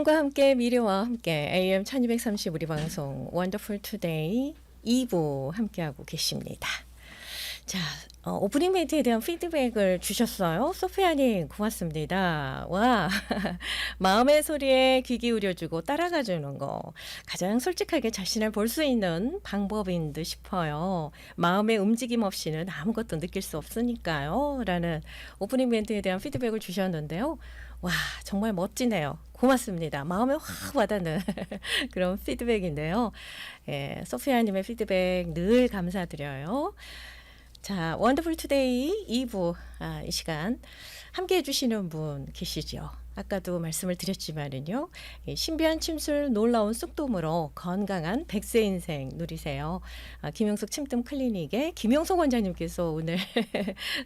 김혜영과 함께 미래와 함께 AM 1230 우리 방송 원더풀 투데이 2부 함께하고 계십니다. 자, 오프닝 멘트에 대한 피드백을 주셨어요. 소피아님 고맙습니다. 와, 마음의 소리에 귀 기울여주고 따라가주는 거 가장 솔직하게 자신을 볼 수 있는 방법인 듯 싶어요. 마음의 움직임 없이는 아무것도 느낄 수 없으니까요. 라는 오프닝 멘트에 대한 피드백을 주셨는데요. 와, 정말 멋지네요. 고맙습니다. 마음에 확 와닿는 그런 피드백인데요. 예, 소피아님의 피드백 늘 감사드려요. 자, 원더풀 투데이 2부 이 시간 함께 해주시는 분 계시죠. 아까도 말씀을 드렸지만은요. 신비한 침술 놀라운 쑥돔으로 건강한 100세 인생 누리세요. 김용석 침뜸 클리닉의 김용석 원장님께서 오늘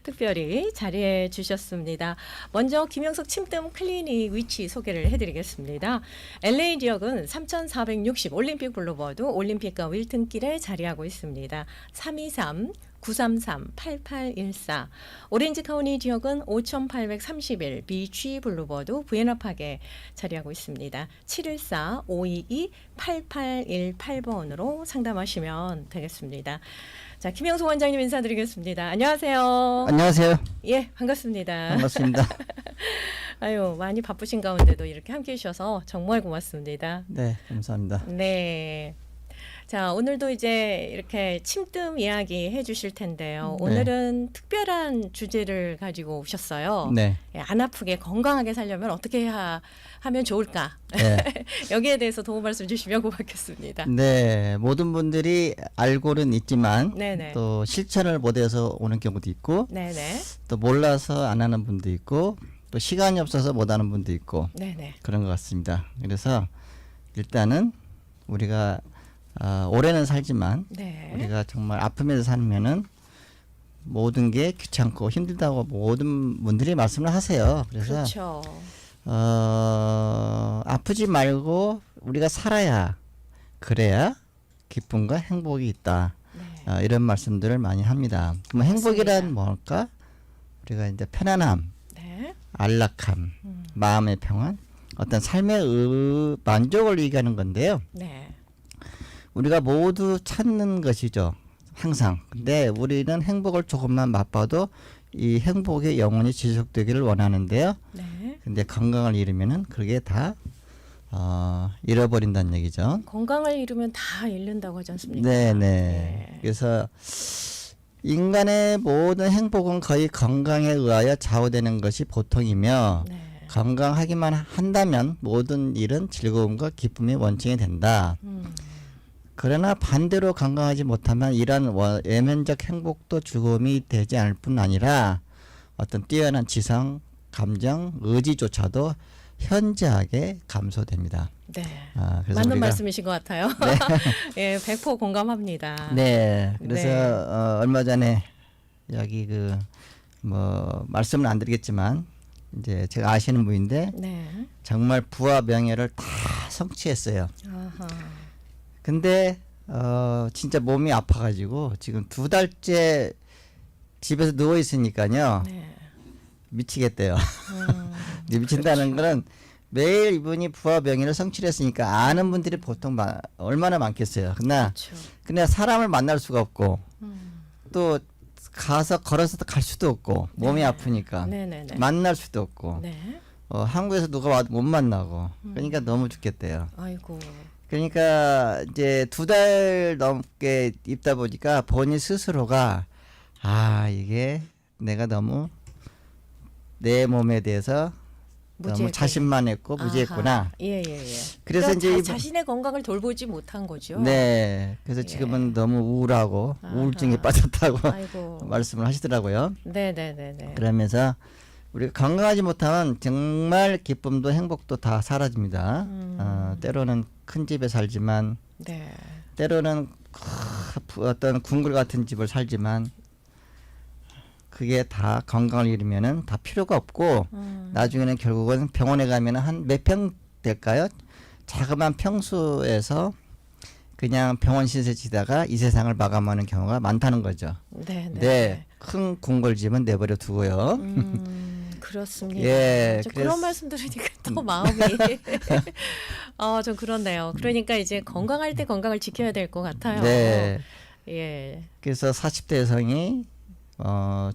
특별히 자리해 주셨습니다. 먼저 김용석 침뜸 클리닉 위치 소개를 해드리겠습니다. LA 지역은 3460 올림픽 블루버드 올림픽과 윌튼길에 자리하고 있습니다. 323-933-8814 오렌지 카운티 지역은 5831 비치 블루버드 부에나파크에 자리하고 있습니다. 714-522-8818번으로 상담하시면 되겠습니다. 자, 김영석 원장님 인사드리겠습니다. 안녕하세요. 안녕하세요. 예, 반갑습니다. 반갑습니다. 아유, 많이 바쁘신 가운데도 이렇게 함께 해주셔서 정말 고맙습니다. 네, 감사합니다. 네. 자, 오늘도 이제 이렇게 침뜸 이야기 해주실 텐데요. 네. 오늘은 특별한 주제를 가지고 오셨어요. 네. 예, 안 아프게 건강하게 살려면 어떻게 하면 좋을까? 네. 여기에 대해서 도움 말씀 주시면 고맙겠습니다. 네, 모든 분들이 알고는 있지만 네네. 또 실천을 못해서 오는 경우도 있고 네네. 또 몰라서 안 하는 분도 있고 또 시간이 없어서 못 하는 분도 있고 네네. 그런 것 같습니다. 그래서 일단은 우리가 올해는 살지만 네. 우리가 정말 아프면서 살면은 모든 게 귀찮고 힘들다고 모든 분들이 말씀을 하세요. 그래서 그렇죠. 아프지 말고 우리가 살아야 그래야 기쁨과 행복이 있다. 네. 이런 말씀들을 많이 합니다. 그럼 행복이란 뭘까? 우리가 이제 편안함, 네. 안락함, 마음의 평안, 어떤 삶의 만족을 얘기하는 건데요. 네. 우리가 모두 찾는 것이죠. 항상. 근데 우리는 행복을 조금만 맛봐도 이 행복이 영원히 지속되기를 원하는데요. 네. 근데 건강을 잃으면은 그게 다 잃어버린다는 얘기죠. 건강을 잃으면 다 잃는다고 하지 않습니까? 네네. 네. 그래서 인간의 모든 행복은 거의 건강에 의하여 좌우되는 것이 보통이며 네. 건강하기만 한다면 모든 일은 즐거움과 기쁨이 원칙이 된다. 그러나 반대로 건강하지 못하면 이러한 외면적 행복도 즐거움이 되지 않을 뿐 아니라 어떤 뛰어난 지성, 감정, 의지조차도 현저하게 감소됩니다. 네. 그래서 맞는 우리가 말씀이신 것 같아요. 예, 100% 공감합니다. 네. 그래서 네. 얼마 전에 여기 말씀은 안 드리겠지만 이제 제가 아시는 분인데 네. 정말 부와 명예를 다 성취했어요. 아하. 근데 진짜 몸이 아파가지고 지금 2달째 집에서 누워 있으니까요. 네. 미치겠대요. 미친다는 거는 매일 이분이 부와 명예를 성취했으니까 아는 분들이 보통 얼마나 많겠어요. 그러나 그렇죠. 사람을 만날 수가 없고 또 가서 걸어서 갈 수도 없고 몸이 네. 아프니까 네네네. 만날 수도 없고 네. 한국에서 누가 와도 못 만나고 그러니까 너무 죽겠대요. 아이고. 그러니까 이제 2달 넘게 입다 보니까 본인 스스로가 이게 내가 너무 내 몸에 대해서 너무 무지했구나. 자신만했고 무지했구나. 아하. 예. 그래서 그러니까 이제 자신의 건강을 돌보지 못한 거죠. 네, 그래서 지금은 너무 우울하고 아하. 우울증에 빠졌다고 아이고. 말씀을 하시더라고요. 네네네네. 그러면서 우리가 건강하지 못하면 정말 기쁨도 행복도 다 사라집니다. 때로는 큰 집에 살지만 네. 때로는 어떤 궁궐 같은 집을 살지만 그게 다 건강을 잃으면은 다 필요가 없고 나중에는 결국은 병원에 가면은 한 몇 평 될까요? 자그마한 평수에서 그냥 병원 신세 지다가 이 세상을 마감하는 경우가 많다는 거죠. 네. 네, 큰 궁궐집은 내버려 두고요. 그렇습니다. 예, 저 그래서- 그런 말씀 들으니까 더 마음이 좀 그렇네요. 그러니까 이제 건강할 때 건강을 지켜야 될 것 같아요. 네. 예. 그래서 40대 여성이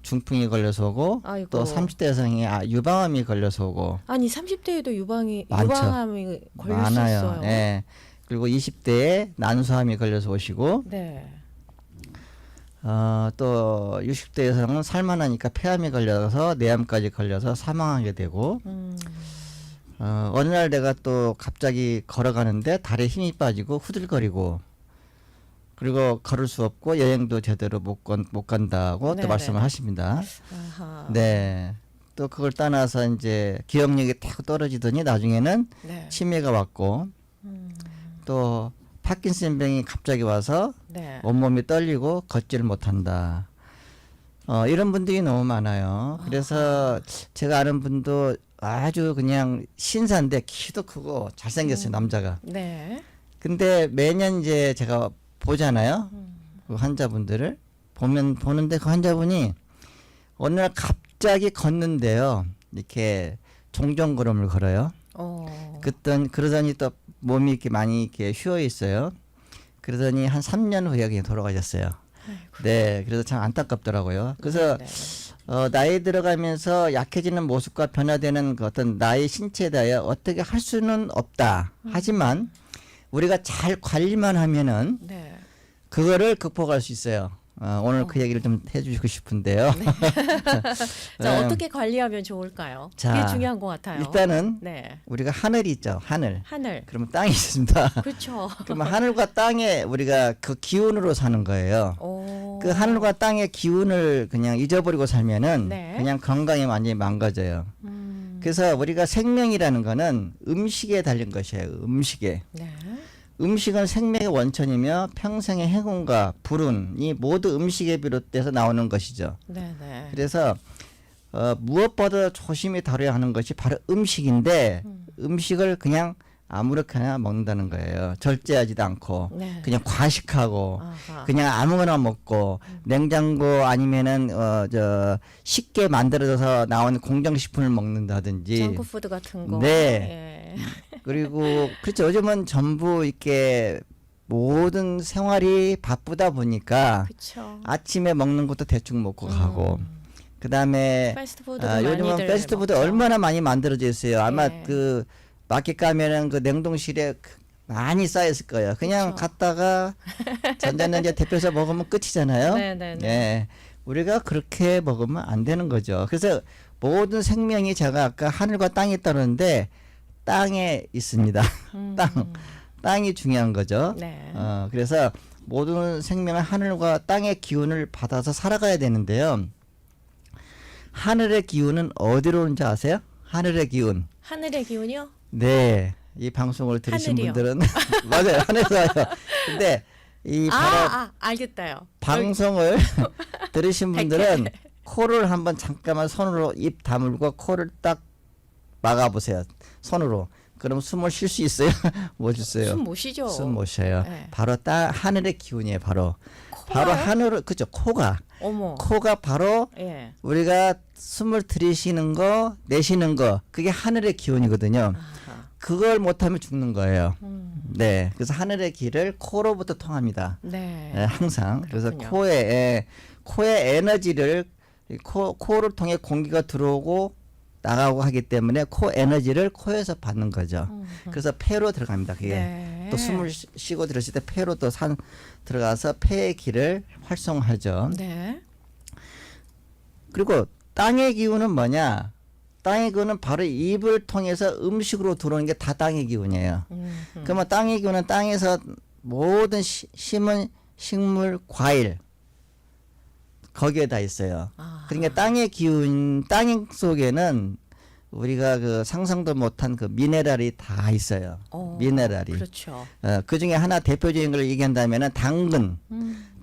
중풍이 걸려서 오고 아이고. 또 30대 여성이 유방암이 걸려서 오고 아니 30대에도 많죠. 유방암이 걸릴 수 많아요. 있어요. 예. 그리고 20대에 난소암이 걸려서 오시고 네. 또 60대 여성은 살만하니까 폐암이 걸려서 뇌암까지 걸려서 사망하게 되고 어느 날 내가 또 갑자기 걸어가는데 다리에 힘이 빠지고 후들거리고 그리고 걸을 수 없고 여행도 제대로 못 간다고 네네. 또 말씀을 하십니다. 아하. 네. 또 그걸 떠나서 이제 기억력이 탁 떨어지더니 나중에는 네. 치매가 왔고 또 파킨슨병이 갑자기 와서 네. 온몸이 떨리고 걷지를 못한다. 이런 분들이 너무 많아요. 그래서 제가 아는 분도 아주 그냥 신사인데 키도 크고 잘생겼어요, 남자가. 네. 근데 매년 이제 제가 보잖아요. 그 환자분들을 보는데 그 환자분이 어느 날 갑자기 걷는데요. 이렇게 종종걸음을 걸어요. 그러더니 또 몸이 이렇게 많이 이렇게 휘어 있어요. 그러더니 한 3년 후에 그냥 돌아가셨어요. 아이고. 네, 그래서 참 안타깝더라고요. 그래서 네. 나이 들어가면서 약해지는 모습과 변화되는 그 어떤 나의 신체에 대하여 어떻게 할 수는 없다. 하지만 우리가 잘 관리만 하면은 네. 그거를 극복할 수 있어요. 오늘 그 얘기를 좀 해주고 싶은데요. 자, 어떻게 관리하면 좋을까요? 자, 그게 중요한 것 같아요. 일단은 네. 우리가 하늘이 있죠. 하늘. 하늘. 그러면 땅이 있습니다. 그렇죠. 그러면 하늘과 땅에 우리가 그 기운으로 사는 거예요. 그 하늘과 땅의 기운을 그냥 잊어버리고 살면은 네. 그냥 건강이 완전히 망가져요. 그래서 우리가 생명이라는 거는 음식에 달린 것이에요. 음식에. 네. 음식은 생명의 원천이며 평생의 행운과 불운이 모두 음식에 비롯돼서 나오는 것이죠. 네, 네. 그래서 무엇보다 조심히 다뤄야 하는 것이 바로 음식인데 음식을 그냥 아무렇게나 먹는다는 거예요. 절제하지도 않고 네. 그냥 과식하고 아하. 그냥 아무거나 먹고 냉장고 아니면은 쉽게 만들어져서 나오는 공정식품을 먹는다든지 정크푸드 같은 거. 네. 예. 그리고 그렇죠. 요즘은 전부 이렇게 모든 생활이 바쁘다 보니까 그렇죠. 아침에 먹는 것도 대충 먹고 가고 그다음에 패스트푸드 요즘은 많이들 패스트푸드 먹죠. 얼마나 많이 만들어져 있어요. 아마 예. 그 마켓 가면은 그 냉동실에 많이 쌓여 있을 거예요. 그냥 그쵸. 갔다가 전자레인지에 데펴서 먹으면 끝이잖아요. 네, 네, 네. 예. 우리가 그렇게 먹으면 안 되는 거죠. 그래서 모든 생명이 제가 아까 하늘과 땅에 있다는데 땅에 있습니다. 땅이 중요한 거죠. 네. 그래서 모든 생명은 하늘과 땅의 기운을 받아서 살아가야 되는데요. 하늘의 기운은 어디로 오는지 아세요? 하늘의 기운. 하늘의 기운이요? 네. 이 방송을 들으신 하늘이요. 분들은 맞아요. 하늘에서 와요. 근데 이 바로 알겠다요. 방송을 들으신 분들은 코를 한번 잠깐만 손으로 입 다물고 코를 딱 막아보세요. 손으로. 그럼 숨을 쉴 수 있어요? 못 쉬어요. 숨 못 쉬죠. 숨 못 쉬어요. 네. 바로 하늘의 기운이에요. 바로. 코가요? 바로 하늘 그죠? 코가. 어머. 코가 바로 예. 우리가 숨을 들이쉬는 거, 내쉬는 거, 그게 하늘의 기운이거든요. 아하. 그걸 못하면 죽는 거예요. 네, 그래서 하늘의 기를 코로부터 통합니다. 네. 항상. 그래서 그렇군요. 코의 에너지를 코를 통해 공기가 들어오고 나가고 하기 때문에 코 에너지를 코에서 받는 거죠. 그래서 폐로 들어갑니다. 그게 네. 또 숨을 쉬고 들었을 때 폐로 또 들어가서 폐의 기를 활성화하죠. 네. 그리고 땅의 기운은 뭐냐? 땅의 기운은 바로 입을 통해서 음식으로 들어오는 게 다 땅의 기운이에요. 그러면 땅의 기운은 땅에서 모든 심은 식물, 과일 거기에 다 있어요. 그러니까 땅의 기운, 땅 속에는 우리가 그 상상도 못한 그 미네랄이 다 있어요. 미네랄이. 그렇죠. 그 중에 하나 대표적인 걸 얘기한다면은 당근.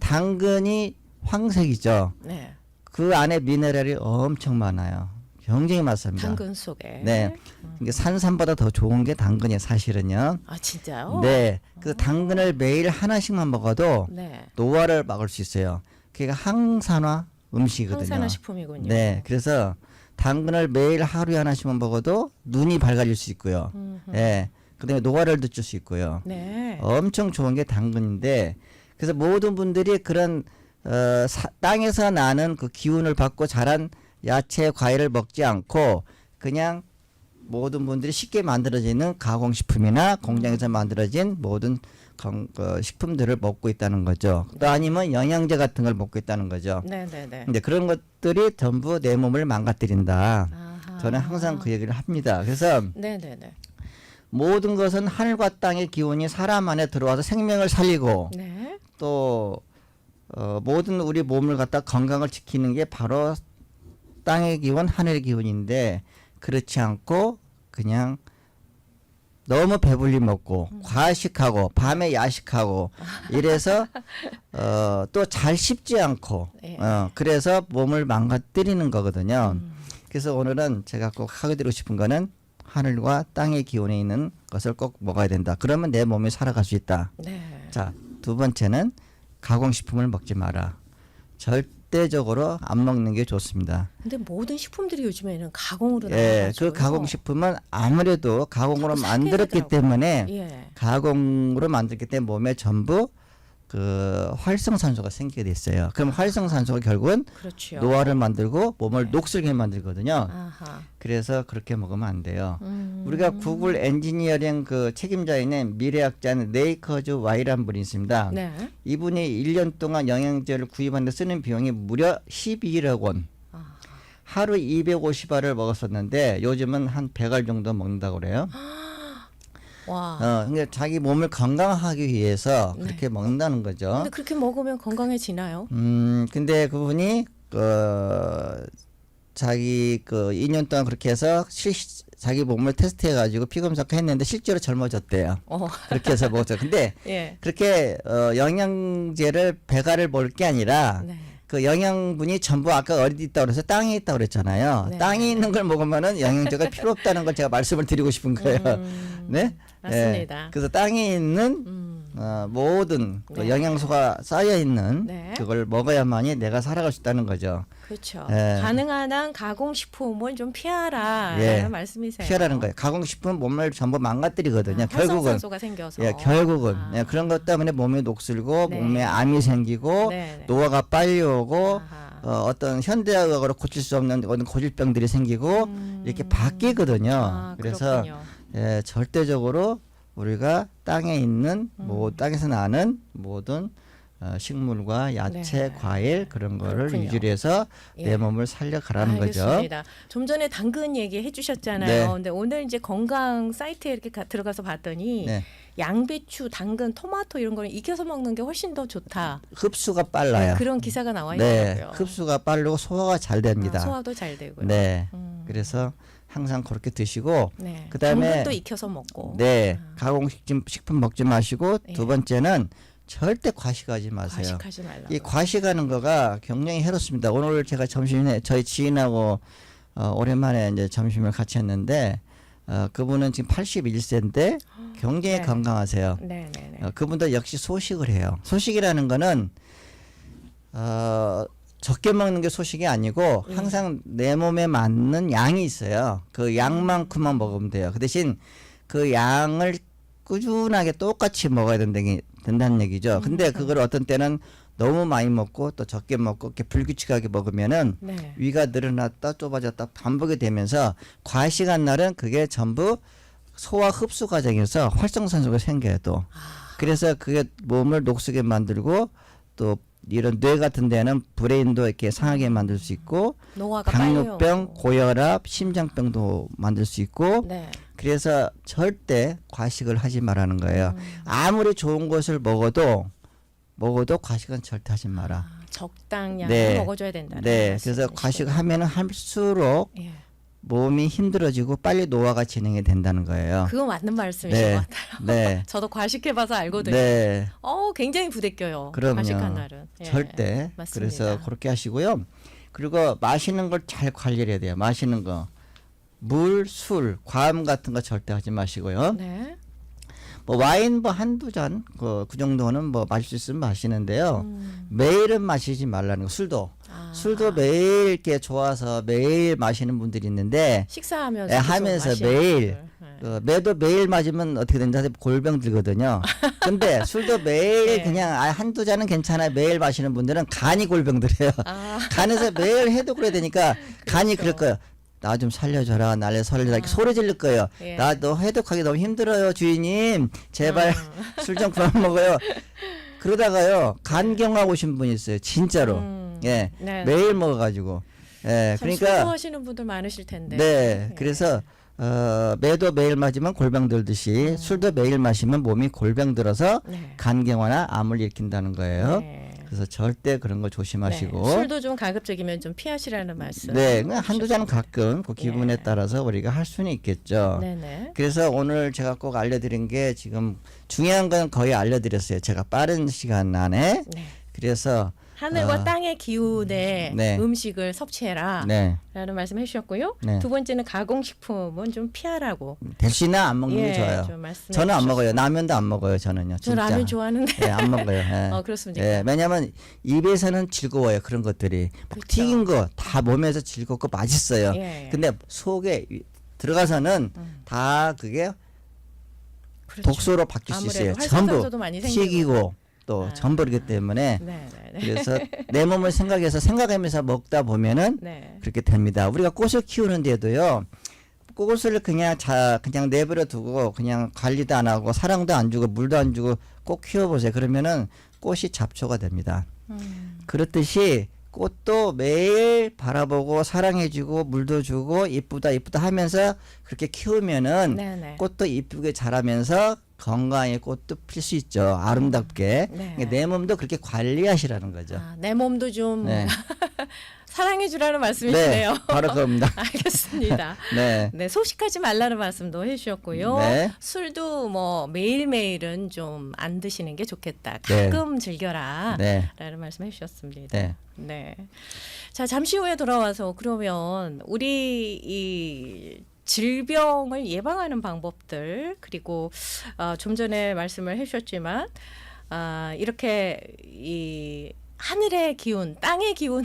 당근이 황색이죠. 네. 그 안에 미네랄이 엄청 많아요. 굉장히 많습니다. 당근 속에. 네. 이게 산삼보다 더 좋은 게 당근이에요, 사실은요. 아, 진짜요? 네. 그 당근을 매일 하나씩만 먹어도 네. 노화를 막을 수 있어요. 그게 항산화 음식이거든요. 항산화 식품이군요. 네. 그래서 당근을 매일 하루에 하나씩만 먹어도 눈이 밝아질 수 있고요. 예. 그다음에 노화를 늦출 수 있고요. 네. 엄청 좋은 게 당근인데 그래서 모든 분들이 그런 땅에서 나는 그 기운을 받고 자란 야채, 과일을 먹지 않고 그냥 모든 분들이 쉽게 만들어지는 가공식품이나 공장에서 만들어진 모든 식품들을 먹고 있다는 거죠. 또 아니면 영양제 같은 걸 먹고 있다는 거죠. 네네네. 근데 그런 것들이 전부 내 몸을 망가뜨린다. 아하. 저는 항상 그 얘기를 합니다. 그래서 네네네. 모든 것은 하늘과 땅의 기운이 사람 안에 들어와서 생명을 살리고 네. 또 모든 우리 몸을 갖다 건강을 지키는 게 바로 땅의 기운, 하늘의 기운인데 그렇지 않고 그냥 너무 배불리 먹고 과식하고 밤에 야식하고 이래서 또 잘 씹지 않고 예. 그래서 몸을 망가뜨리는 거거든요. 그래서 오늘은 제가 꼭 하게 드리고 싶은 거는 하늘과 땅의 기운에 있는 것을 꼭 먹어야 된다. 그러면 내 몸이 살아갈 수 있다. 네. 자, 두 번째는 가공식품을 먹지 마라. 절대적으로 안 먹는 게 좋습니다. 근데 모든 식품들이 요즘에는 가공으로 예, 나와가지고 그 가공식품은 아무래도 가공으로 자꾸 사게 만들었기 되더라고요. 때문에 예. 가공으로 만들기 때문에 몸에 전부 그 활성산소가 생기게 됐어요. 그럼 활성산소가 결국은 그렇죠. 노화를 만들고 몸을 네. 녹슬게 만들거든요. 아하. 그래서 그렇게 먹으면 안 돼요. 우리가 구글 엔지니어링 그 책임자인 미래학자는 네이커즈 와이라는 분이 있습니다. 네. 이분이 1년 동안 영양제를 구입하는데 쓰는 비용이 무려 12억 원. 아. 하루 250알을 먹었었는데 요즘은 한 100알 정도 먹는다고 그래요. 와. 그러니까 자기 몸을 건강하기 위해서 네. 그렇게 먹는다는 거죠. 근데 그렇게 먹으면 건강해지나요? 근데 그분이 자기 2년 동안 그렇게 해서 자기 몸을 테스트해 가지고 피 검사를 했는데 실제로 젊어졌대요. 그렇게 해서 먹었죠. 근데 예. 그렇게 영양제를 100알을 먹을 게 아니라 네. 그 영양분이 전부 아까 어디 있다고 그래서 땅에 있다고 그랬잖아요. 네. 땅에 있는 걸 먹으면은 영양제가 필요 없다는 걸 제가 말씀을 드리고 싶은 거예요. 네? 맞습니다. 예. 그래서 땅에 있는 모든 그 네. 영양소가 쌓여 있는 네. 그걸 먹어야만이 내가 살아갈 수 있다는 거죠. 그렇죠. 예. 가능한 한 가공식품을 좀 피하라라는 예. 말씀이세요. 피하라는 거예요. 가공식품은 몸을 전부 망가뜨리거든요. 결국은 활성산소가 생겨서. 예, 결국은 아. 그런 것 때문에 몸이 녹슬고 네. 몸에 암이 생기고 네. 노화가 빨리 오고 아하. 어떤 현대의학으로 고칠 수 없는 어떤 고질병들이 생기고 이렇게 바뀌거든요. 아, 그래서 그렇군요. 예, 절대적으로 우리가 땅에 있는 땅에서 나는 모든 식물과 야채, 네. 과일 그런 거를 그렇군요. 위주로 해서 예. 내 몸을 살려가라는 거죠. 알겠습니다. 좀 전에 당근 얘기 해주셨잖아요. 네. 근데 오늘 이제 건강 사이트에 이렇게 들어가서 봤더니 네. 양배추, 당근, 토마토 이런 거는 익혀서 먹는 게 훨씬 더 좋다. 흡수가 빨라요. 그런 기사가 나와 네, 있더라고요. 흡수가 빠르고 소화가 잘 됩니다. 소화도 잘 되고요. 네, 그래서 항상 그렇게 드시고 네. 그다음에 당근도 익혀서 먹고. 네, 가공식품 먹지 마시고 예. 두 번째는 절대 과식하지 마세요. 과식하지 말라고. 이 과식하는 거가 굉장히 해롭습니다. 오늘 제가 점심에 저희 지인하고 오랜만에 이제 점심을 같이 했는데 그분은 지금 81세인데 굉장히 네. 건강하세요. 네네네. 그분도 역시 소식을 해요. 소식이라는 거는 적게 먹는 게 소식이 아니고 항상 내 몸에 맞는 양이 있어요. 그 양만큼만 먹으면 돼요. 그 대신 그 양을 꾸준하게 똑같이 먹어야 된다는 얘기죠. 근데 그걸 어떤 때는 너무 많이 먹고 또 적게 먹고 이렇게 불규칙하게 먹으면은 네. 위가 늘어났다 좁아졌다 반복이 되면서 과식한 날은 그게 전부 소화 흡수 과정에서 활성산소가 생겨요 또. 그래서 그게 몸을 녹슬게 만들고 또 이런 뇌 같은 데는 브레인도 이렇게 상하게 만들 수 있고 노화가 빨리 당뇨병, 오고. 고혈압, 심장병도 만들 수 있고 네. 그래서 절대 과식을 하지 말라는 거예요. 아무리 좋은 것을 먹어도 과식은 절대 하지 마라. 적당량 네. 먹어줘야 된다는 네, 말씀이시군요. 그래서 과식하면은 할수록 예. 몸이 힘들어지고 빨리 노화가 진행이 된다는 거예요. 그거 맞는 말씀이신 네, 것 같아요. 네, 저도 과식해봐서 알거든요. 네, 굉장히 부대껴요. 그럼요. 과식한 날은. 예. 절대. 맞습니다. 그래서 그렇게 하시고요. 그리고 마시는 걸 잘 관리를 해야 돼요. 마시는 거, 물, 술, 과음 같은 거 절대 하지 마시고요. 네. 뭐 와인 뭐 한두 잔, 그 정도는 뭐 마실 수 있으면 마시는데요. 매일은 마시지 말라는 거. 술도 매일 이렇게 좋아서 매일 마시는 분들이 있는데 식사하면서 하면서 매일 매도 매일 맞으면 어떻게 된다 골병 들거든요. 근데 술도 매일 네. 그냥 한두 잔은 괜찮아요. 매일 마시는 분들은 간이 골병 들어요. 아. 간에서 매일 해도 그래야 되니까 간이 그럴 거예요. 나 좀 살려줘라. 날래 살려라. 이렇게 소리 지를 거예요. 예. 나 너 해독하기 너무 힘들어요. 주인님. 제발 술 좀 그만 먹어요. 그러다가요. 간경화 오신 분이 있어요. 진짜로. 예. 네. 매일 먹어가지고. 예. 참 그러니까. 술 좋아하시는 분들 많으실 텐데. 네. 예. 그래서 매도 매일 마시면 골병 들듯이 술도 매일 마시면 몸이 골병 들어서 네. 간경화나 암을 일으킨다는 거예요. 네. 그래서 절대 그런 거 조심하시고. 네. 술도 좀 가급적이면 좀 피하시라는 말씀. 네, 그냥 한두 잔 가끔 그 기분에 예. 따라서 우리가 할 수는 있겠죠. 네네. 그래서 오늘 제가 꼭 알려드린 게 지금 중요한 건 거의 알려드렸어요. 제가 빠른 시간 안에. 네. 그래서 하늘과 땅의 기운에 네. 음식을 섭취해라. 네, 라는 말씀 해주셨고요. 네. 두 번째는 가공식품은 좀 피하라고. 될 수 있나 안 먹는 게 좋아요. 좀 말씀해 저는 안 주셨어요. 먹어요. 라면도 안 먹어요. 저는요. 저 진짜. 라면 좋아하는데. 네, 안 먹어요. 예. 그렇습니까? 예, 왜냐하면 입에서는 즐거워요. 그런 것들이 막 그렇죠. 튀긴 거 다 몸에서 즐겁고 맛있어요. 예. 근데 속에 들어가서는 다 그게 그렇죠. 독소로 바뀔 수 있어요. 아무래도 전부 활성산소도 많이 생기고. 튀기고 또 전부이기 때문에 네네네. 그래서 내 몸을 생각하면서 먹다 보면은 네. 그렇게 됩니다. 우리가 꽃을 키우는데도요. 꽃을 그냥 내버려 두고 그냥 관리도 안 하고 사랑도 안 주고 물도 안 주고 꼭 키워보세요. 그러면은 꽃이 잡초가 됩니다. 그렇듯이 꽃도 매일 바라보고 사랑해주고 물도 주고 이쁘다 하면서 그렇게 키우면은 네네. 꽃도 이쁘게 자라면서 건강하게 꽃도 필 수 있죠. 아름답게. 네. 그러니까 내 몸도 그렇게 관리하시라는 거죠. 내 몸도 좀 네. 사랑해 주라는 네, 말씀이시네요. 바로 그겁니다. 알겠습니다. 네. 네, 소식하지 말라는 말씀도 해주셨고요. 네. 술도 뭐 매일매일은 좀 안 드시는 게 좋겠다. 네. 가끔 즐겨라. 네. 라는 말씀 해주셨습니다. 네. 네. 자, 잠시 후에 돌아와서 그러면 우리 이 질병을 예방하는 방법들 그리고 좀 전에 말씀을 해주셨지만 이렇게 이 하늘의 기운, 땅의 기운을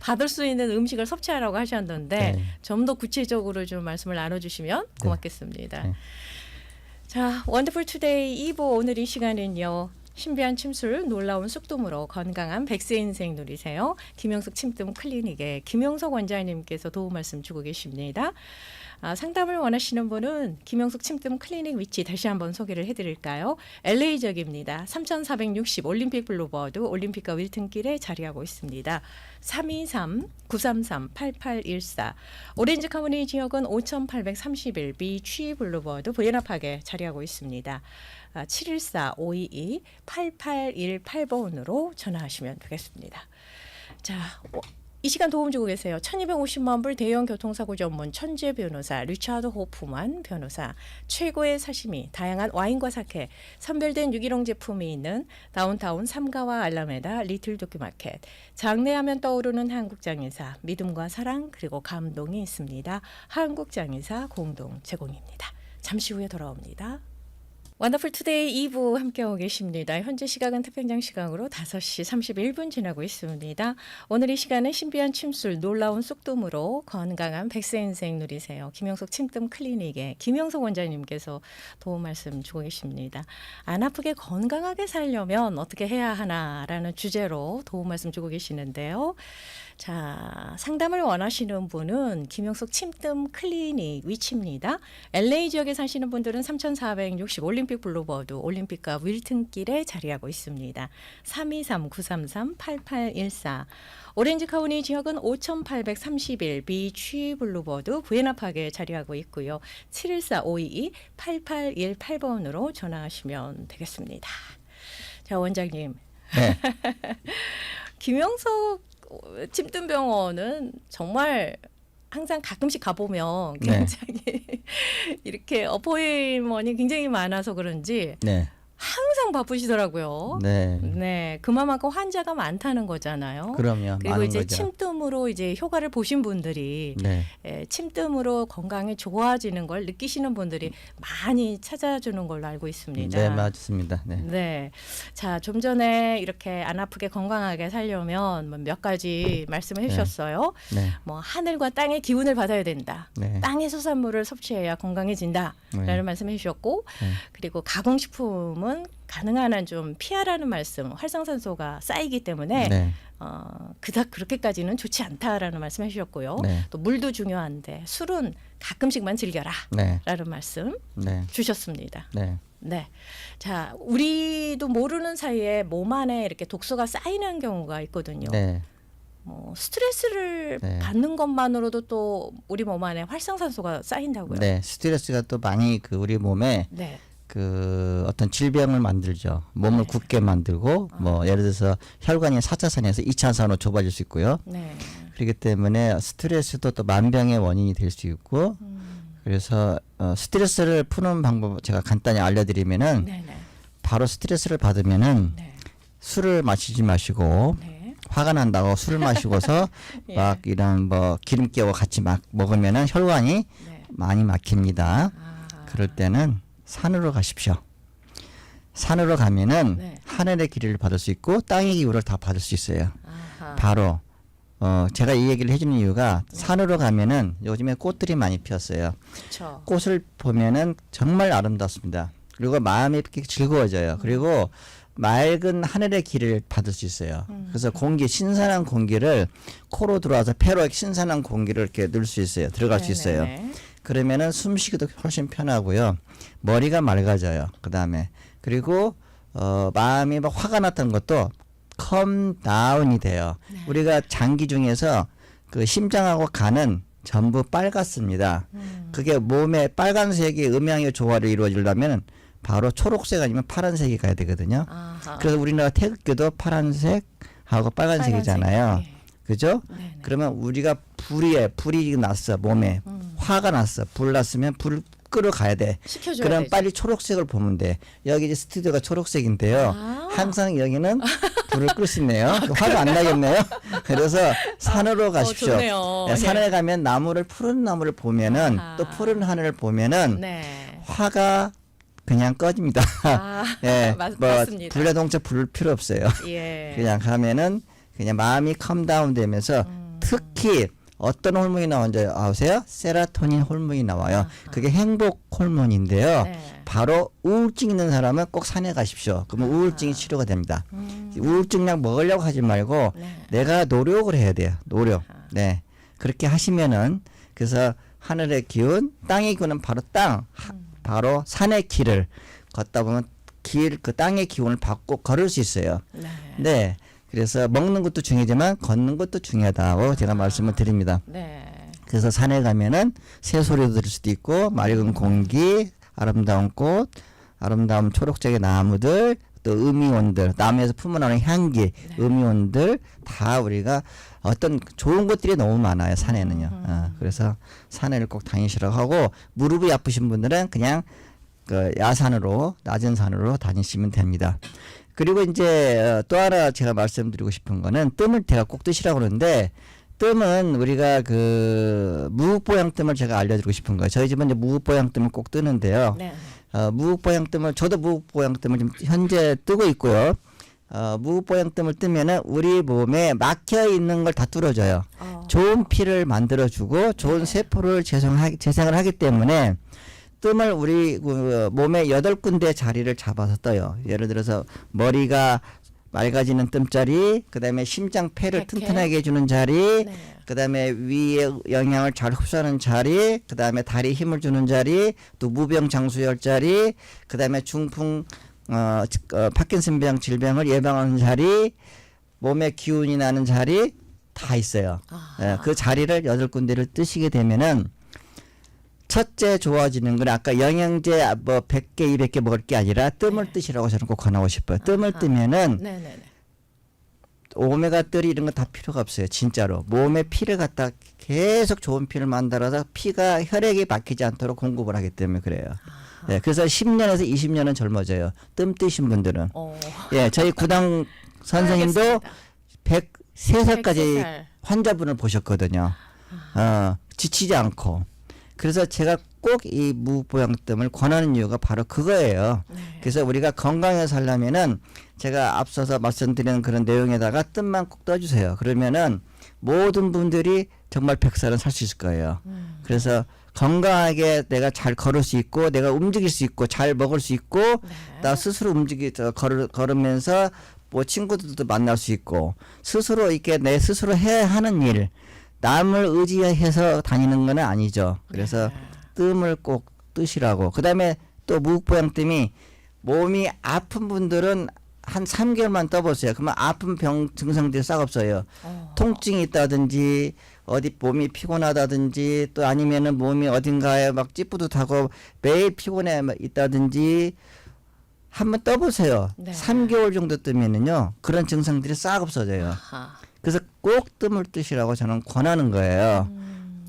받을 수 있는 음식을 섭취하라고 하셨는데 네. 좀 더 구체적으로 좀 말씀을 나눠주시면 고맙겠습니다. 네. 자, 원더풀 투데이 2부 오늘 이 시간은요. 신비한 침술, 놀라운 쑥뜸으로 건강한 100세 인생 누리세요. 김영숙 침뜸 클리닉의 김영석 원장님께서 도움 말씀 주고 계십니다. 상담을 원하시는 분은 김영숙 침뜸 클리닉 위치 다시 한번 소개를 해드릴까요? LA 지역입니다. 3460 올림픽 블루버드 올림픽과 윌튼길에 자리하고 있습니다. 323-933-8814 오렌지 카운티 지역은 5831B 취 블루버드 부에나팍에 자리하고 있습니다. 714-522-8818번으로 전화하시면 되겠습니다. 자, 이 시간 도움 주고 계세요. 1250만 불 대형 교통사고 전문 천재 변호사 리차드 호프만 변호사, 최고의 사시미, 다양한 와인과 사케, 선별된 유기농 제품이 있는 다운타운 삼가와 알라메다 리틀 도쿄마켓, 장래하면 떠오르는 한국장의사, 믿음과 사랑 그리고 감동이 있습니다. 한국장의사 공동 제공입니다. 잠시 후에 돌아옵니다. 원더풀 투데이 2부 함께하고 계십니다. 현재 시각은 태평양 시각으로 5시 31분 지나고 있습니다. 오늘 이 시간은 신비한 침술, 놀라운 쑥뜸으로 건강한 100세 인생 누리세요. 김영석 침뜸 클리닉의 김영석 원장님께서 도움 말씀 주고 계십니다. 안 아프게 건강하게 살려면 어떻게 해야 하나라는 주제로 도움 말씀 주고 계시는데요. 자, 상담을 원하시는 분은 김영석 침뜸 클리닉 위치입니다. LA 지역에 사시는 분들은 3460 올림픽 블루버드 올림픽과 윌튼길에 자리하고 있습니다. 323-933-8814 오렌지 카운티 지역은 5831 비취 블루버드 부에나팍에 자리하고 있고요. 714-522-8818번으로 전화하시면 되겠습니다. 자, 원장님. 네. 김영석 침뜸병원은 정말 항상 가끔씩 가보면 굉장히 이렇게 어포인먼이 굉장히 많아서 그런지 네. 항상 바쁘시더라고요. 네. 네, 그만큼 환자가 많다는 거잖아요. 그럼요. 그리고 많은 이제 거죠. 침뜸으로 이제 효과를 보신 분들이 네. 침뜸으로 건강이 좋아지는 걸 느끼시는 분들이 많이 찾아주는 걸로 알고 있습니다. 네, 맞습니다. 네. 네. 자, 좀 전에 이렇게 안 아프게 건강하게 살려면 뭐몇 가지 말씀을 해주셨어요. 네. 뭐 하늘과 땅의 기운을 받아야 된다. 네. 땅의 수산물을 섭취해야 건강해진다. 네. 라는 말씀해 주셨고 네. 그리고 가공식품은 가능한 한 좀 피하라는 말씀. 활성산소가 쌓이기 때문에 네. 그닥 그렇게까지는 좋지 않다라는 말씀 해주셨고요. 네. 또 물도 중요한데 술은 가끔씩만 즐겨라. 네. 라는 말씀 네. 주셨습니다. 네. 네. 자, 우리도 모르는 사이에 몸 안에 이렇게 독소가 쌓이는 경우가 있거든요. 네. 스트레스를 네. 받는 것만으로도 또 우리 몸 안에 활성산소가 쌓인다고요. 네. 스트레스가 또 많이 그 우리 몸에 네. 그 어떤 질병을 만들죠. 몸을 네. 굳게 만들고 뭐 예를 들어서 혈관이 4차선에서 2차선으로 좁아질 수 있고요. 네. 그렇기 때문에 스트레스도 또 만병의 원인이 될 수 있고 그래서 스트레스를 푸는 방법 제가 간단히 알려드리면은 네, 네. 바로 스트레스를 받으면은 네. 술을 마시지 마시고 네. 화가 난다고 술을 마시고서 예. 막 이런 뭐 기름기와 같이 막 먹으면은 혈관이 네. 많이 막힙니다. 아. 그럴 때는 산으로 가십시오. 산으로 가면은 네. 하늘의 기를 받을 수 있고 땅의 기운을 다 받을 수 있어요. 아하. 바로 제가 이 얘기를 해주는 이유가 네. 산으로 가면은 요즘에 꽃들이 많이 피었어요. 그렇죠. 꽃을 보면은 정말 아름답습니다. 그리고 마음이 이렇게 즐거워져요. 그리고 맑은 하늘의 기를 받을 수 있어요. 그래서 공기, 신선한 공기를 코로 들어와서 폐로 신선한 공기를 이렇게 넣을 수 있어요. 들어갈 수 있어요. 네네네. 그러면은 숨쉬기도 훨씬 편하고요. 머리가 맑아져요. 그다음에 그리고 마음이 막 화가 났던 것도 컴 다운이 돼요. 네. 우리가 장기 중에서 그 심장하고 간은 전부 빨갛습니다. 그게 몸에 빨간색이 음양의 조화를 이루어지려면 바로 초록색 아니면 파란색이 가야 되거든요. 아하. 그래서 우리나라 태극기도 파란색하고 빨간색이잖아요. 빨간색. 예. 그죠? 네네. 그러면 우리가 불이 났어 몸에 화가 났어 불 났으면 불을 끄러 가야 돼. 시켜줘야 그럼 되죠. 빨리 초록색을 보면 돼. 여기 이제 스튜디오가 초록색인데요. 아. 항상 여기는 불을 끌 수 있네요. 화가 안 나겠네요. 그래서 산으로 가십시오. 좋네요. 네, 산에 예. 가면 나무를 푸른 나무를 보면은 아하. 또 푸른 하늘을 보면은 네. 화가 그냥 꺼집니다. 아, 예, 맞습니다. 불자동차 부를 필요 없어요. 예. 그냥 가면은 그냥 마음이 컴다운 되면서 특히 어떤 호르몬이 나오는지 아세요? 세라토닌 호르몬이 나와요. 그게 행복 호르몬인데요. 네. 바로 우울증 있는 사람은 꼭 산에 가십시오. 그러면 우울증이 치료가 됩니다. 우울증약 먹으려고 하지 말고 네. 내가 노력을 해야 돼요. 노력. 네. 그렇게 하시면은 그래서 하늘의 기운, 땅의 기운은 바로 바로 산의 길을 걷다 보면 그 땅의 기운을 받고 걸을 수 있어요. 네. 네. 그래서 먹는 것도 중요하지만 걷는 것도 중요하다고 제가 말씀을 드립니다. 네. 그래서 산에 가면은 새 소리도 들을 수도 있고 맑은 공기, 아름다운 꽃, 아름다운 초록색의 나무들, 또 음이온들, 나무에서 품어나오는 향기, 음이온들 다 우리가 어떤 좋은 것들이 너무 많아요. 산에는요. 그래서 산에를 꼭 다니시라고 하고 무릎이 아프신 분들은 그냥 그 야산으로 낮은 산으로 다니시면 됩니다. 그리고 이제 또 하나 제가 말씀드리고 싶은 거는 뜸을 제가 꼭 드시라고 그러는데 뜸은 우리가 그 무국보양 뜸을 제가 알려드리고 싶은 거예요. 저희 집은 이제 무국보양 뜸을 꼭 뜨는데요. 네. 무국보양 뜸을 저도 무국보양 뜸을 지금 현재 뜨고 있고요. 무국보양 뜸을 뜨면은 우리 몸에 막혀 있는 걸 다 뚫어줘요. 좋은 피를 만들어주고 좋은 세포를 재생을 하기 때문에 뜸을 우리 그 몸의 8군데 자리를 잡아서 떠요. 예를 들어서 머리가 맑아지는 뜸자리, 그다음에 심장 폐를 백회. 튼튼하게 해주는 자리, 네. 그다음에 위의 영양을 잘 흡수하는 자리, 그다음에 다리에 힘을 주는 자리, 또 무병장수혈 자리, 그다음에 중풍 파킨슨병 질병을 예방하는 자리, 몸에 기운이 나는 자리 다 있어요. 예, 그 자리를 8군데를 뜨시게 되면은 첫째 좋아지는 건 아까 영양제 뭐 100개, 200개 먹을 게 아니라 뜸을 뜨시라고 저는 꼭 권하고 싶어요. 뜸을 뜨면은 네네네. 오메가3 이런 거 다 필요가 없어요. 진짜로. 몸에 피를 갖다 계속 좋은 피를 만들어서 피가 혈액이 막히지 않도록 공급을 하기 때문에 그래요. 네, 그래서 10년에서 20년은 젊어져요. 뜸 뜨신 분들은. 예, 저희 구당 선생님도 알겠습니다. 103살까지 103살. 환자분을 보셨거든요. 지치지 않고. 그래서 제가 꼭 이 무보양뜸을 권하는 이유가 바로 그거예요. 네. 그래서 우리가 건강해서 살려면은 제가 앞서서 말씀드리는 그런 내용에다가 뜸만 꼭 떠주세요. 그러면은 모든 분들이 정말 100살은 살 수 있을 거예요. 그래서 건강하게 내가 잘 걸을 수 있고 내가 움직일 수 있고 잘 먹을 수 있고 나 스스로 걸으면서 뭐 친구들도 만날 수 있고 스스로 이렇게 내 스스로 해야 하는 일 남을 의지해서 다니는 건 아니죠. 그래서 뜸을 꼭 뜨시라고. 그다음에 또 무보양뜸이 몸이 아픈 분들은 한 3개월만 떠보세요. 그러면 아픈 병 증상들이 싹 없어요. 통증이 있다든지 어디 몸이 피곤하다든지 또 아니면은 몸이 어딘가에 막 찌뿌듯하고 매일 피곤해 있다든지 한번 떠보세요. 네. 3개월 정도 뜨면은요 그런 증상들이 싹 없어져요. 아하. 그래서 꼭 뜸을 뜨시라고 저는 권하는 거예요.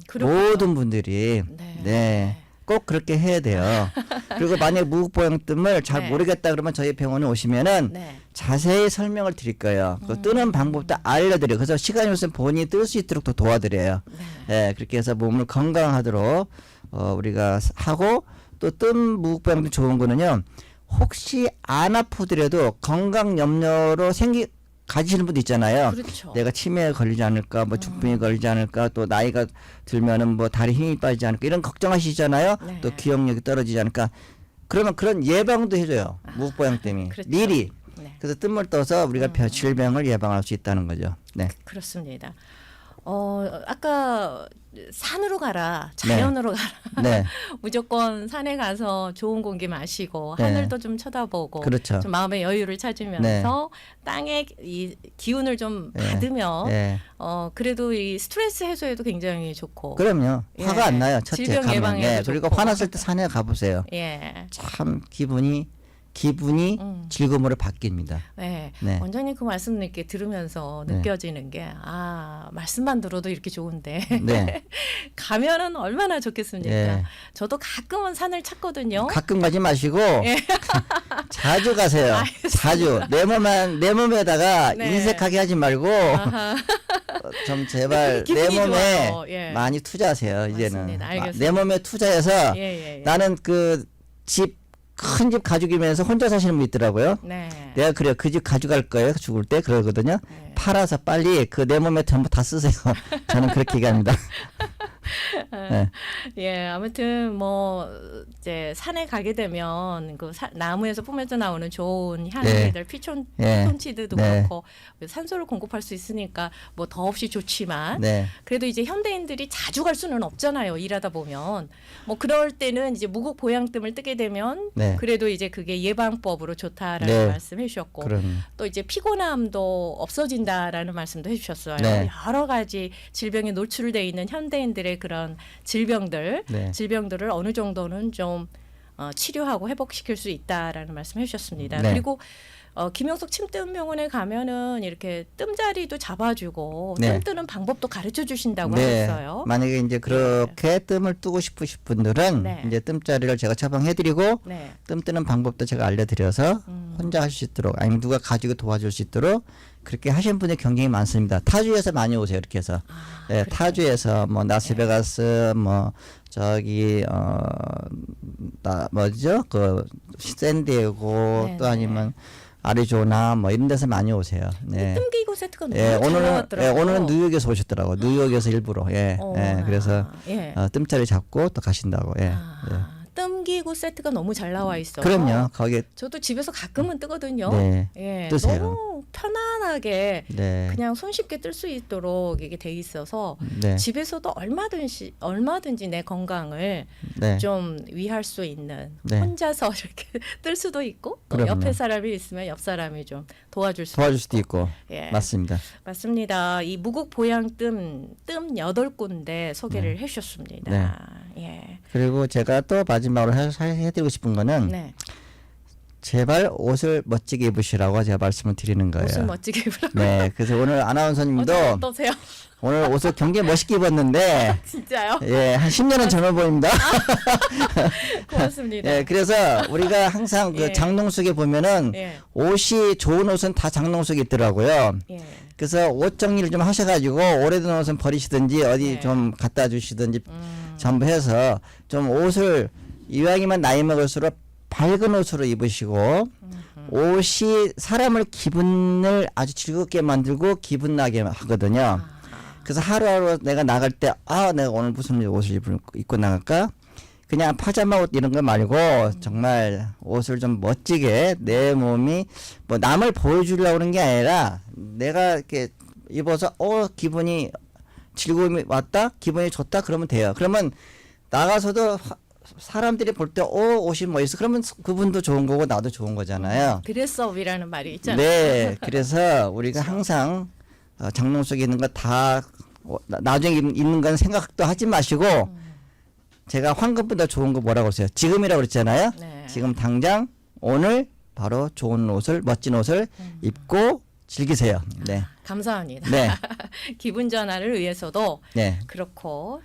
그렇군요. 모든 분들이 네. 꼭 그렇게 해야 돼요. 그리고 만약 무보양뜸을 잘 네. 모르겠다 그러면 저희 병원에 오시면은 네. 자세히 설명을 드릴 거예요. 그 뜨는 방법도 알려드려요. 그래서 시간이 없으면 본인이 뜰 수 있도록 또 도와드려요. 예, 그렇게 해서 몸을 건강하도록 우리가 하고 또 뜸 무보양뜸 좋은 거는요. 혹시 안 아프더라도 건강 염려로 가지시는 분도 있잖아요. 그렇죠. 내가 치매에 걸리지 않을까, 뭐 중풍에 걸리지 않을까, 또 나이가 들면은 뭐 다리 힘이 빠지지 않을까 이런 걱정하시잖아요. 네. 또 기억력이 떨어지지 않을까. 그러면 그런 예방도 해줘요. 무보양뜸이 그렇죠. 미리. 네. 그래서 뜸을 떠서 우리가 질병을 예방할 수 있다는 거죠. 네. 그렇습니다. 아까 산으로 가라, 자연으로 가라. 네. 무조건 산에 가서 좋은 공기 마시고 네. 하늘도 좀 쳐다보고 그렇죠. 좀 마음의 여유를 찾으면서 땅의 이 기운을 좀 네. 받으면 네. 그래도 이 스트레스 해소에도 굉장히 좋고. 그럼요. 예. 화가 안 나요. 첫째 질병 가면. 예방에도 네. 그리고 좋고. 화났을 때 산에 가보세요. 예. 참 기분이 즐거움으로 바뀝니다. 네. 네. 원장님 그 말씀 이렇게 들으면서 네. 느껴지는 게 말씀만 들어도 이렇게 좋은데 네. 가면은 얼마나 좋겠습니까? 예. 저도 가끔은 산을 찾거든요. 가끔 가지 마시고 예. 자주 가세요. 자주 내 몸에다가 네. 인색하게 하지 말고 아하. 좀 제발 내 기분이 몸에 좋아서, 예. 많이 투자하세요. 이제는 맞습니다. 알겠습니다. 내 몸에 투자해서 예. 나는 그 집 큰 집 가지기면서 혼자 사시는 분 있더라고요. 네. 내가 그래요. 그 집 가져갈 거예요. 죽을 때 그러거든요. 네. 팔아서 빨리 그 내 몸에 전부 다 쓰세요. 저는 그렇게 얘기합니다. 네. 예, 아무튼 뭐 이제 산에 가게 되면 그 나무에서 뿜어져 나오는 좋은 향기들, 예. 피톤치드도 네. 그렇고 산소를 공급할 수 있으니까 뭐 더없이 좋지만 네. 그래도 이제 현대인들이 자주 갈 수는 없잖아요. 일하다 보면 뭐 그럴 때는 이제 무국 보양뜸을 뜨게 되면 네. 그래도 이제 그게 예방법으로 좋다라는 네. 말씀해 주셨고 그럼 또 이제 피곤함도 없어진다라는 말씀도 해주셨어요. 네. 여러 가지 질병에 노출돼 있는 현대인들의 그런 네. 질병들을 어느 정도는 좀 치료하고 회복시킬 수 있다라는 말씀해 주셨습니다. 네. 그리고 김영석 침뜸병원에 가면은 이렇게 뜸자리도 잡아주고 네. 뜸 뜨는 방법도 가르쳐 주신다고 네. 하셨어요. 만약에 이제 그렇게 뜸을 뜨고 싶으신 분들은 네. 이제 뜸자리를 제가 처방해드리고 네. 뜸 뜨는 방법도 제가 알려드려서 혼자 할 수 있도록 아니면 누가 가지고 도와줄 수 있도록 그렇게 하시는 분이 굉장히 많습니다. 타주에서 많이 오세요. 이렇게 해서 네, 타주에서 뭐 나스베가스 뭐 저기 나 뭐죠 그 샌디에고 네, 또 아니면 아리조나 뭐 이런 데서 많이 오세요. 네. 뜸기구 세트가 너무 예, 잘 오늘은 나왔더라고요. 오늘은 뉴욕에서 오셨더라고. 뉴욕에서 일부러. 예. 그래서 예. 뜸자리 잡고 또 가신다고. 예. 뜸기구 세트가 너무 잘 나와 있어서 그럼요. 거기에 저도 집에서 가끔은 뜨거든요. 네. 예, 뜨세요. 너무 편안하게 네. 그냥 손쉽게 뜰 수 있도록 이게 돼 있어서 네. 집에서도 얼마든지 내 건강을 네. 좀 위할 수 있는 네. 혼자서 이렇게 뜰 수도 있고 또 그럼요. 옆에 사람이 있으면 옆 사람이 좀 도와줄 수도 도와줄 수도 있고. 예. 맞습니다. 맞습니다. 이 무국 보양뜸 8군데 소개를 해주셨습니다. 예. 그리고 제가 또 마지막으로 해드리고 싶은 거는 네. 제발 옷을 멋지게 입으시라고 제가 말씀을 드리는 거예요. 옷을 멋지게 입으라고. 네, 그래서 오늘 아나운서님도 어떠세요? 오늘 옷을 굉장히 멋있게 입었는데 진짜요? 예, 한 10년은 젊어 보입니다. 고맙습니다. 예, 그래서 우리가 항상 그 예. 장롱 속에 보면은 예. 옷이 좋은 옷은 다 장롱 속에 있더라고요. 예. 그래서 옷 정리를 좀 하셔가지고 오래된 옷은 버리시든지 어디 네. 좀 갖다 주시든지 전부 해서 좀 옷을 이왕이면 나이 먹을수록 밝은 옷으로 입으시고 옷이 사람을 기분을 아주 즐겁게 만들고 기분 나게 하거든요. 그래서 하루하루 내가 나갈 때 내가 오늘 무슨 옷을 입고 나갈까? 그냥 파자마 옷 이런 거 말고 정말 옷을 좀 멋지게 내 몸이 뭐 남을 보여주려고 그런 게 아니라 내가 이렇게 입어서 기분이 즐거움이 왔다? 기분이 좋다? 그러면 돼요. 그러면 나가서도 사람들이 볼 때 옷이 멋있어. 그러면 그분도 좋은 거고 나도 좋은 거잖아요. 드레스업이라는 말이 있잖아요. 네. 그래서 우리가 항상 장롱 속에 있는 거 다 나중에 입는 건 생각도 하지 마시고 제가 황금보다 좋은 거 뭐라고 했어요? 지금이라고 그랬잖아요. 네. 지금 당장 오늘 바로 좋은 옷을 멋진 옷을 입고 즐기세요. 네. 감사합니다. 네. 기분 전환을 위해서도 네. 그렇고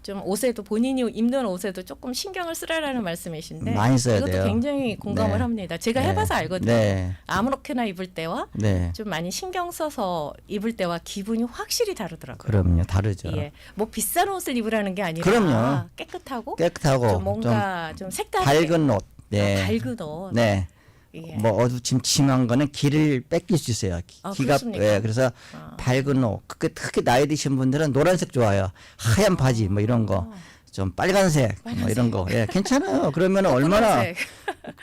좀 옷에도 본인이 입는 옷에도 조금 신경을 쓰라라는 말씀이신데 많이 써야 이것도 돼요. 굉장히 공감을 네. 합니다. 제가 네. 해봐서 알거든요. 네. 아무렇게나 입을 때와 네. 좀 많이 신경 써서 입을 때와 기분이 확실히 다르더라고요. 그럼요. 다르죠. 예, 뭐 비싼 옷을 입으라는 게 아니라 그럼요. 깨끗하고 깨끗하고 좀 뭔가 좀 색다르게 밝은 옷. 네. 밝은 옷. 네. 예. 뭐 어두침침한 거는 길을 뺏길 수 있어요. 기가 그렇습니까? 예, 그래서 밝은 옷. 특히 나이 드신 분들은 노란색 좋아요. 하얀 바지 뭐 이런 거. 좀 빨간색, 뭐 이런 거. 예, 괜찮아요. 그러면 얼마나 노란색.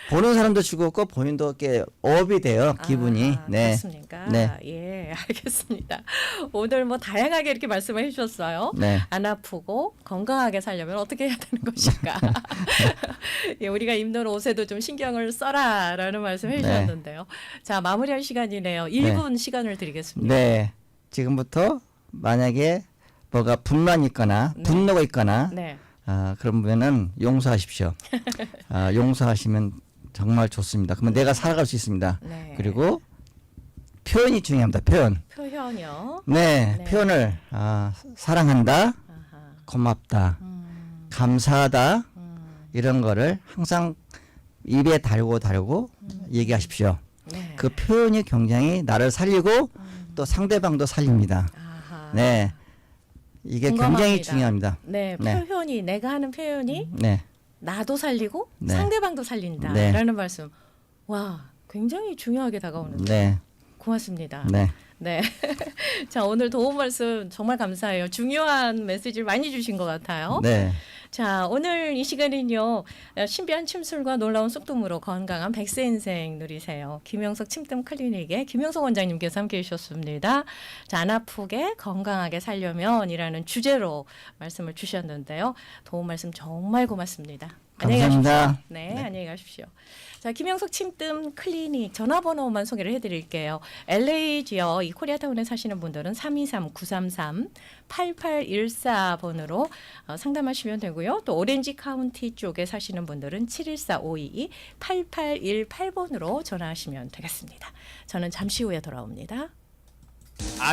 보는 사람도 즐겁고 본인도 이렇게 업이 돼요. 기분이. 네. 그렇습니까? 네. 예, 알겠습니다. 오늘 뭐 다양하게 이렇게 말씀을 해주셨어요. 네. 안 아프고 건강하게 살려면 어떻게 해야 되는 것일까? 예, 우리가 입는 옷에도 좀 신경을 써라라는 말씀 해주셨는데요. 자, 마무리할 시간이네요. 1분 시간을 드리겠습니다. 네. 지금부터 만약에 뭐가 불만이 있거나 네. 분노가 있거나 네. 그러면은 용서하십시오. 용서하시면 정말 좋습니다. 그러면 내가 살아갈 수 있습니다. 네. 그리고 표현이 중요합니다. 표현. 표현이요. 네, 네. 표현을 사랑한다, 아하. 고맙다, 감사하다 이런 거를 항상 입에 달고 얘기하십시오. 네. 그 표현이 굉장히 나를 살리고 또 상대방도 살립니다. 아하. 네, 이게 공감합니다. 굉장히 중요합니다. 네, 네. 표현이 내가 하는 표현이 네, 나도 살리고 네. 상대방도 네. 살린다라는 말씀. 와, 굉장히 중요하게 다가오는데. 네, 고맙습니다. 네. 네. 자, 오늘 도움 말씀 정말 감사해요. 중요한 메시지를 많이 주신 것 같아요. 네. 자, 오늘 이 시간은요. 신비한 침술과 놀라운 쑥뜸으로 건강한 100세 인생 누리세요. 김영석 침뜸 클리닉의 김영석 원장님께서 함께해 주셨습니다. 자, 안 아프게 건강하게 살려면이라는 주제로 말씀을 주셨는데요. 도움 말씀 정말 고맙습니다. 안녕히 감사합니다. 가십시오. 네, 안녕히 가십시오. 자, 김영석 침뜸 클리닉 전화번호만 소개를 해드릴게요. LA 지역 이 코리아타운에 사시는 분들은 323-933-8814번으로 상담하시면 되고요. 또 오렌지 카운티 쪽에 사시는 분들은 714-522-8818번으로 전화하시면 되겠습니다. 저는 잠시 후에 돌아옵니다.